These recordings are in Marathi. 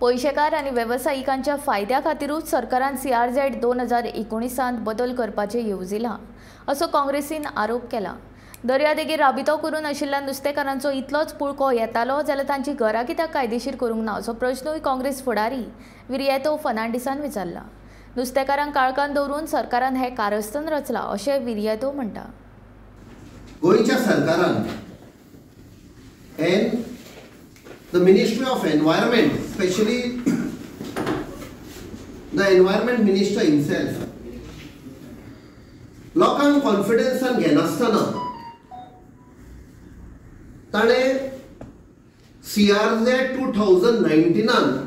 पैशेकार आणि व्यावसायिकांच्या फायद्या खातीरूच सरकारान CRZ 2019 बदल करपाचें येवजिलां असो काँग्रेसीन आरोप केला। दर्यादेगेर राबितो करून आशिल्ल्या नुस्तेकारांचो इतलोच पुळको येतालो जाल्यार तांची घरां कित्याक कायदेशीर करूंक ना असो प्रश्नूय काँग्रेस फुडारी विरियेतो फर्नांडिसान विचारला। नुस्तेकारांक काळखान दवरून सरकारान हे कारस्थान रचला अशें विरियेतो म्हणटा। गोंयच्या सरकारान the Ministry of Environment, especially the Environment Minister himself, लोकांक कॉन्फिडन्सान घेनासतना ताणें CRZ 2019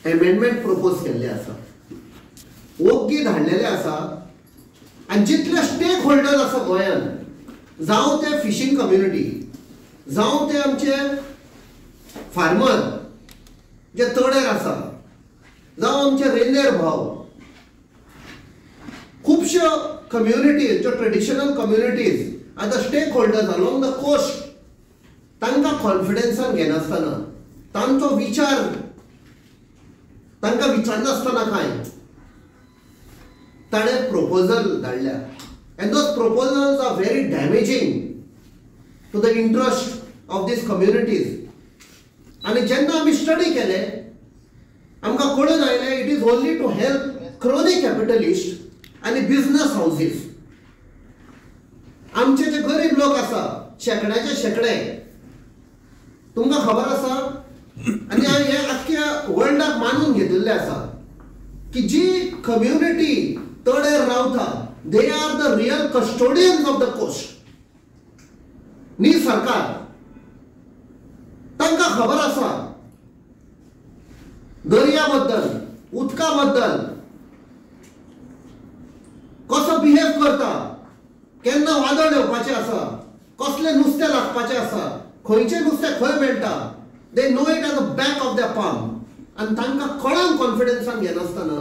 अमेंडमेंट प्रपोज केल्ले आसा, वोग्गी धाडलेले आसा आनी जितले स्टेक होल्डर्स आसा गोंयान, जावं ते फिशिंग कम्युनिटी, जावं ते आमचे फार्मर जे तडेर आसा, जावं आमचे रेनेर भाव, खुबश्यो कम्युनिटीज ज्यो ट्रेडिशनल कम्युनिटीज आतां stake holders along the coast, तांकां कॉन्फिडन्सान घेनासतना, तांचो विचार तांकां विचारनासतना कांय ताणें प्रपोजल धाडल्या and those proposals are very damaging to the interest of these communities. आणि जेन्ना आमी स्टडी केले आमकां कळून आयलें it is only to help crony capitalist आनी बिझनेस हाऊसेस। आमचे जे गरीब लोक आसा शेकड्याचे शेकडे, तुमकां खबर आसा आनी हे आख्ख्या वर्ल्डाक मानून घेतिल्ले आसा की जी कम्युनिटी तडेर रावता they are the real custodians of the coast. नी सरकार तांकां खबर आसा दर्या बद्दल, उदका बद्दल कसो बिहेव करता, केन्ना वादळ येवपाचें आसा, कसलें नुस्तें लागपाचें आसा, खंयचें नुस्तें खंय मेळटा, they know it at the back of the palm. आनी तांकां कळोन कॉन्फिडन्सान घेनासतना